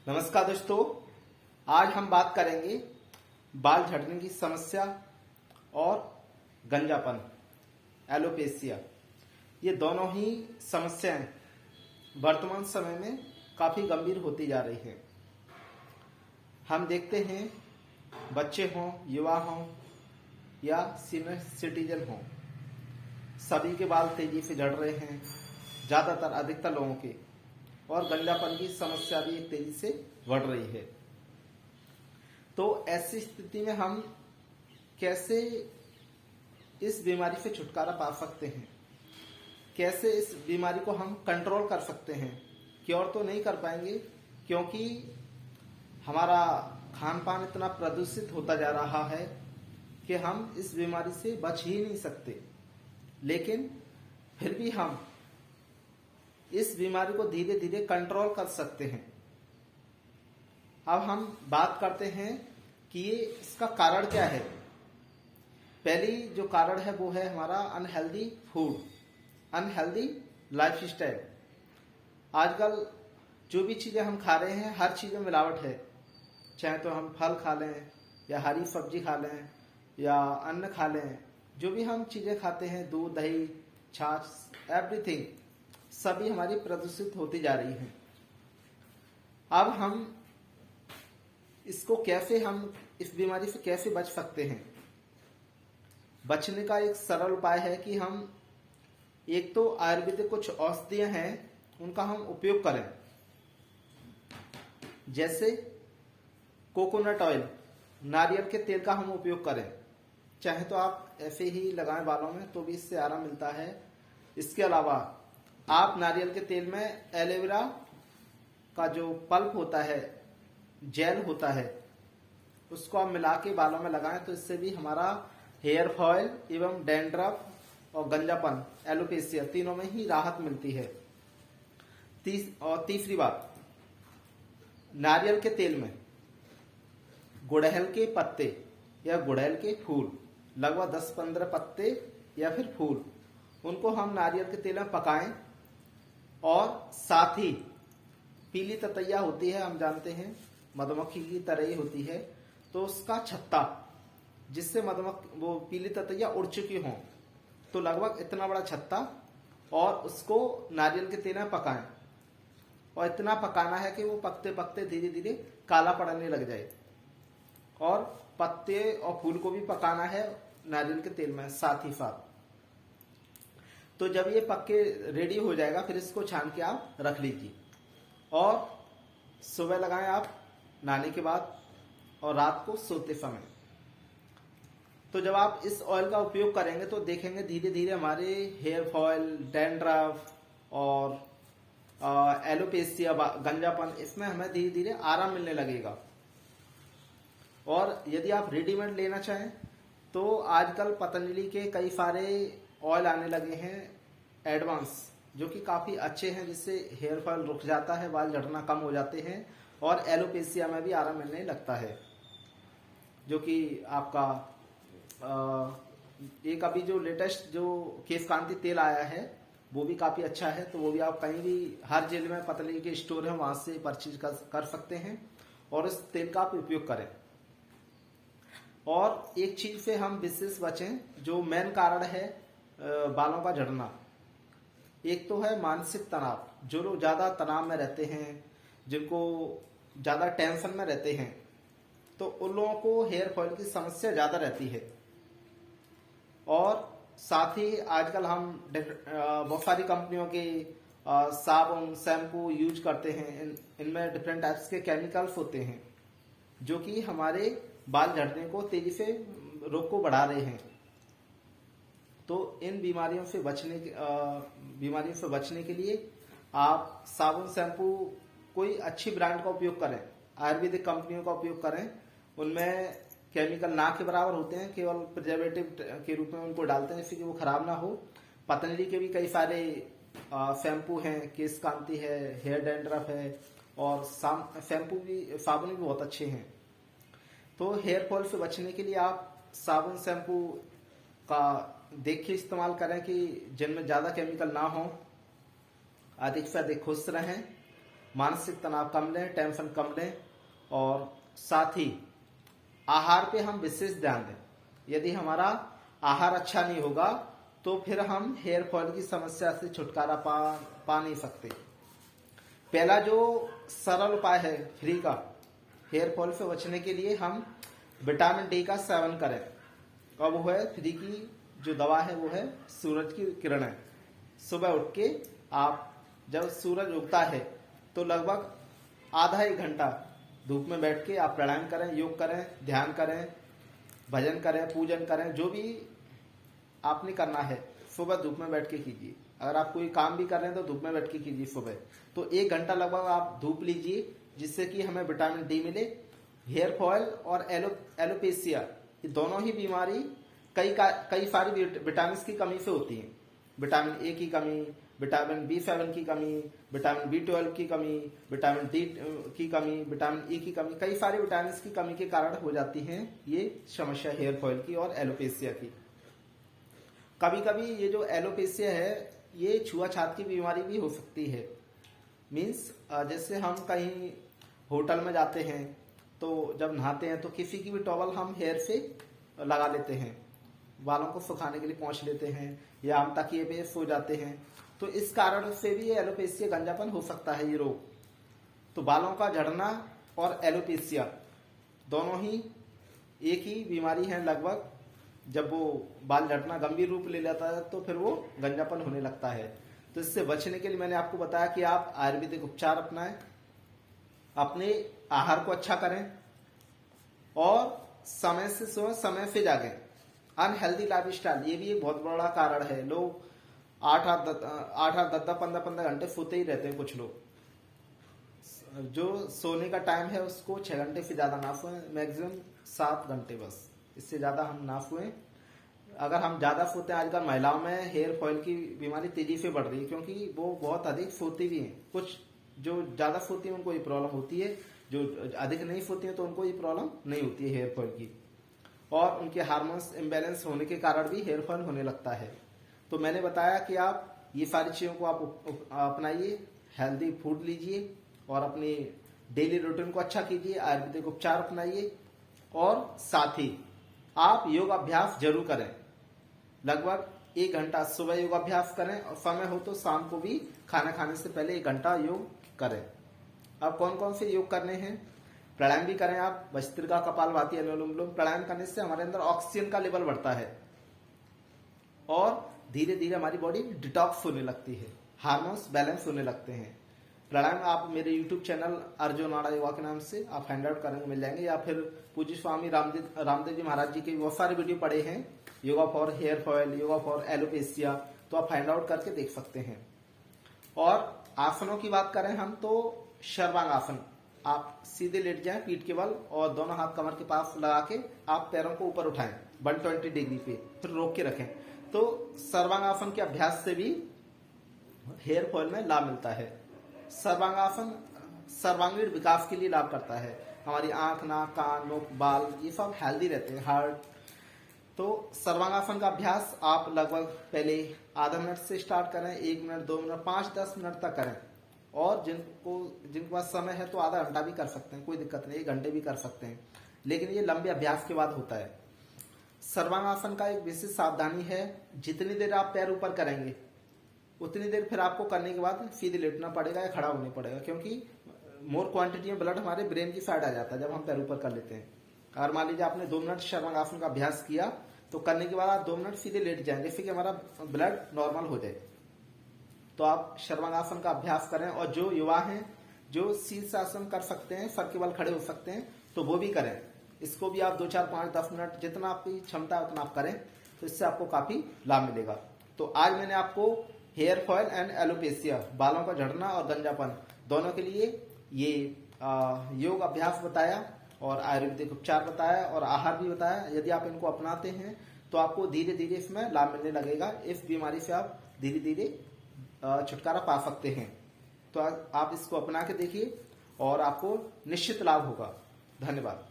नमस्कार दोस्तों, आज हम बात करेंगे बाल झड़ने की समस्या और गंजापन, एलोपेशिया। ये दोनों ही समस्याएं वर्तमान समय में काफ़ी गंभीर होती जा रही हैं। हम देखते हैं बच्चे हों, युवा हों या सीनियर सिटीजन हों, सभी के बाल तेजी से झड़ रहे हैं, ज़्यादातर अधिकतर लोगों के, और गंजापन की समस्या भी तेजी से बढ़ रही है। तो ऐसी स्थिति में हम कैसे इस बीमारी से छुटकारा पा सकते हैं, कैसे इस बीमारी को हम कंट्रोल कर सकते हैं। क्योर तो नहीं कर पाएंगे क्योंकि हमारा खान पान इतना प्रदूषित होता जा रहा है कि हम इस बीमारी से बच ही नहीं सकते, लेकिन फिर भी हम इस बीमारी को धीरे धीरे कंट्रोल कर सकते हैं। अब हम बात करते हैं कि ये इसका कारण क्या है। पहली जो कारण है वो है हमारा अनहेल्दी फूड, अनहेल्दी लाइफस्टाइल। आजकल जो भी चीज़ें हम खा रहे हैं, हर चीज़ में मिलावट है। चाहे तो हम फल खा लें या हरी सब्जी खा लें या अन्न खा लें, जो भी हम चीज़ें खाते हैं, दूध, दही, छाछ, एवरीथिंग, सभी हमारी प्रदूषित होती जा रही हैं। अब हम इसको कैसे, हम इस बीमारी से कैसे बच सकते हैं। बचने का एक सरल उपाय है कि हम एक तो आयुर्वेदिक कुछ औषधियां हैं, उनका हम उपयोग करें। जैसे कोकोनट ऑयल, नारियल के तेल का हम उपयोग करें। चाहे तो आप ऐसे ही लगाएं बालों में, तो भी इससे आराम मिलता है। इसके अलावा आप नारियल के तेल में एलोवेरा का जो पल्प होता है, जेल होता है, उसको आप मिला के बालों में लगाएं, तो इससे भी हमारा हेयर फॉल एवं डैंड्रफ और गंजापन, एलोपेशिया, तीनों में ही राहत मिलती है। तीसरी बात, नारियल के तेल में गुड़हल के पत्ते या गुड़हल के फूल, लगभग 10-15 पत्ते या फिर फूल, उनको हम नारियल के तेल में पकाएं, और साथ ही पीली ततैया होती है, हम जानते हैं मधुमक्खी की तरह ही होती है, तो उसका छत्ता, जिससे मधुमक्खी वो पीली ततैया उड़ चुकी हों, तो लगभग इतना बड़ा छत्ता, और उसको नारियल के तेल में पकाएं, और इतना पकाना है कि वो पकते पकते धीरे धीरे काला पड़ने लग जाए। और पत्ते और फूल को भी पकाना है नारियल के तेल में साथ ही साथ। तो जब ये पक के रेडी हो जाएगा, फिर इसको छान के आप रख लीजिए, और सुबह लगाएं आप नहाने के बाद, और रात को सोते समय। तो जब आप इस ऑयल का उपयोग करेंगे तो देखेंगे धीरे धीरे हमारे हेयर फॉल, डैंड्रफ और एलोपेशिया, गंजापन, इसमें हमें धीरे धीरे आराम मिलने लगेगा। और यदि आप रेडीमेड लेना चाहें तो आजकल पतंजलि के कई सारे ऑयल आने लगे हैं एडवांस, जो कि काफ़ी अच्छे हैं, जिससे हेयर फॉल रुक जाता है, बाल झड़ना कम हो जाते हैं, और एलोपेशिया में भी आराम मिलने लगता है। जो कि आपका एक अभी जो लेटेस्ट जो केश कांति तेल आया है, वो भी काफ़ी अच्छा है। तो वो भी आप कहीं भी, हर जिले में पतंजलि के स्टोर हैं, वहाँ से परचेज कर सकते हैं, और इस तेल का आप उपयोग करें। और एक चीज से हम विशेष बचें, जो मेन कारण है बालों का झड़ना। एक तो है मानसिक तनाव। जो लोग ज्यादा तनाव में रहते हैं, जिनको ज्यादा टेंशन में रहते हैं, तो उन लोगों को हेयर फॉल की समस्या ज्यादा रहती है। और साथ ही आजकल हम बहुत सारी कंपनियों के साबुन, शैम्पू यूज करते हैं। इनमें डिफरेंट टाइप्स के केमिकल्स होते हैं, जो कि हमारे बाल झड़ने को तेजी से रोग को बढ़ा रहे हैं। तो इन बीमारियों से बचने के लिए आप साबुन, शैम्पू कोई अच्छी ब्रांड का उपयोग करें, आयुर्वेदिक कंपनियों का उपयोग करें। उनमें केमिकल ना के बराबर होते हैं, केवल प्रिजर्वेटिव के रूप में उनको डालते हैं, जिससे कि वो खराब ना हो। पतंजलि के भी कई सारे शैम्पू हैं, केश कांति है, हेयर डैंड्रफ है, और शैम्पू भी, साबुन भी बहुत अच्छे हैं। तो हेयर फॉल से बचने के लिए आप साबुन, शैम्पू का देख के इस्तेमाल करें कि जिनमें ज़्यादा केमिकल ना हो, अधिक से अधिक खुश रहें, मानसिक तनाव कम लें, टेंशन कम लें और साथ ही आहार पे हम विशेष ध्यान दें। यदि हमारा आहार अच्छा नहीं होगा तो फिर हम हेयर फॉल की समस्या से छुटकारा पा नहीं सकते। पहला जो सरल उपाय है फ्री का हेयर फॉल से बचने के लिए, हम विटामिन डी का सेवन करें। और वो है फ्री की जो दवा है वो है सूरज की किरणें। सुबह उठ के आप जब सूरज उगता है तो लगभग आधा एक घंटा धूप में बैठ के आप प्राणायाम करें, योग करें, ध्यान करें, भजन करें, पूजन करें, जो भी आपने करना है सुबह धूप में बैठ के कीजिए। अगर आप कोई काम भी कर रहे हैं तो धूप में बैठ के कीजिए सुबह। तो 1 घंटा लगभग आप धूप लीजिए जिससे कि हमें विटामिन डी मिले। हेयर फॉल और एलोपेशिया ये दोनों ही बीमारी कई सारी विटामिन की कमी से होती है। विटामिन ए की कमी, विटामिन B7 की कमी, विटामिन B12 की कमी, विटामिन डी की कमी, विटामिन ई की कमी, कई सारी विटामिन की कमी के कारण हो जाती है ये समस्या हेयर फॉल की और एलोपेशिया की। कभी कभी ये जो एलोपेशिया है ये छुआछात की बीमारी भी हो सकती है। मीन्स जैसे हम कहीं होटल में जाते हैं तो जब नहाते हैं तो किसी की भी टॉवल हम हेयर से लगा लेते हैं, बालों को सुखाने के लिए पहुंच लेते हैं, या हम तकिए पे सो जाते हैं, तो इस कारण से भी एलोपेशिया गंजापन हो सकता है ये रोग। तो बालों का झड़ना और एलोपेशिया दोनों ही एक ही बीमारी है लगभग। जब वो बाल झड़ना गंभीर रूप ले लेता है तो फिर वो गंजापन होने लगता है। तो इससे बचने के लिए मैंने आपको बताया कि आप आयुर्वेदिक उपचार अपनाएं, अपने आहार को अच्छा करें और समय से सोएं, समय से जागें। अनहेल्दी लाइफ स्टाइल ये भी एक बहुत बड़ा कारण है। लोग 8-8, 10-10, 15-15 घंटे सोते ही रहते हैं। कुछ लोग जो सोने का टाइम है उसको 6 घंटे से ज्यादा ना सोएं, मैक्सिमम 7 घंटे बस, इससे ज्यादा हम ना सोएं। अगर हम ज्यादा सोते हैं, आजकल महिलाओं में हेयर फॉल की बीमारी तेजी से बढ़ रही है क्योंकि वो बहुत अधिक सोती भी हैं। कुछ जो ज्यादा सोती है उनको ये प्रॉब्लम होती है, जो अधिक नहीं सोती है तो उनको ये प्रॉब्लम नहीं होती है हेयर फॉल की। और उनके हार्मोन्स इम्बैलेंस होने के कारण भी हेयर फॉल होने लगता है। तो मैंने बताया कि आप ये सारी चीजों को आप अपनाइए, हेल्दी फूड लीजिए और अपनी डेली रूटीन को अच्छा कीजिए, आयुर्वेदिक उपचार अपनाइए और साथ ही आप योग अभ्यास जरूर करें। लगभग 1 घंटा सुबह योग अभ्यास करें और समय हो तो शाम को भी खाना खाने से पहले 1 घंटा योग करें। अब कौन कौन से योग करने हैं? प्राणायाम भी करें आप, भस्त्रिका, कपालभाति, अनुलोम विलोम। प्राणायाम करने से हमारे अंदर ऑक्सीजन का लेवल बढ़ता है और धीरे धीरे हमारी बॉडी डिटॉक्स होने लगती है, हार्मोन्स बैलेंस होने लगते हैं। प्राणायाम आप मेरे YouTube चैनल अर्जुन आड़ा योगा के नाम से आप फाइंड आउट करेंगे, मिल जाएंगे, या फिर पूज्य स्वामी रामदेव जी महाराज जी के बहुत सारे वीडियो पड़े हैं, yoga for hair fall, yoga for alopecia, तो आप फाइंड आउट करके देख सकते हैं। और आसनों की बात करें हम तो सर्वांग आसन, आप सीधे लेट जाएं पीठ के बल और दोनों हाथ कमर के पास लगा के आप पैरों को ऊपर उठाएं 120 डिग्री पे, फिर रोक के रखें। तो सर्वांग आसन के अभ्यास से भी हेयर फॉल में लाभ मिलता है। सर्वांगासन सर्वांगीण विकास के लिए लाभ करता है। हमारी आंख, नाक, कान, मुख, बाल ये सब हेल्दी रहते हैं, हार्ट। तो सर्वांगासन का अभ्यास आप लगभग पहले आधा मिनट से स्टार्ट करें, 1 मिनट, 2 मिनट, 5-10 मिनट तक करें। और जिनके पास समय है तो आधा घंटा भी कर सकते हैं, कोई दिक्कत नहीं, 1 घंटे भी कर सकते हैं, लेकिन ये लंबे अभ्यास के बाद होता है। सर्वांगासन का एक विशेष सावधानी है, जितनी देर आप पैर ऊपर करेंगे उतनी देर फिर आपको करने के बाद सीधे लेटना पड़ेगा या खड़ा होना पड़ेगा, क्योंकि मोर क्वांटिटी में ब्लड हमारे ब्रेन की साइड आ जाता है जब हम पैर ऊपर कर लेते हैं। अगर मान लीजिए आपने 2 मिनट सर्वांगासन का अभ्यास किया तो करने के बाद आप 2 मिनट सीधे लेट जाएं, जिससे कि हमारा ब्लड नॉर्मल हो जाए। तो आप सर्वांगासन का अभ्यास करें। और जो युवा हैं जो शीर्षासन कर सकते हैं, सर के बल खड़े हो सकते हैं, तो वो भी करें। इसको भी आप 2, 4, 5, 10 मिनट जितना आपकी क्षमता है उतना आप करें, तो इससे आपको काफी लाभ मिलेगा। तो आज मैंने आपको हेयर फॉल एंड एलोपेशिया, बालों का झड़ना और गंजापन, दोनों के लिए ये योग अभ्यास बताया और आयुर्वेदिक उपचार बताया और आहार भी बताया। यदि आप इनको अपनाते हैं तो आपको धीरे धीरे इसमें लाभ मिलने लगेगा। इस बीमारी से आप धीरे धीरे छुटकारा पा सकते हैं। तो आप इसको अपना के देखिए और आपको निश्चित लाभ होगा। धन्यवाद।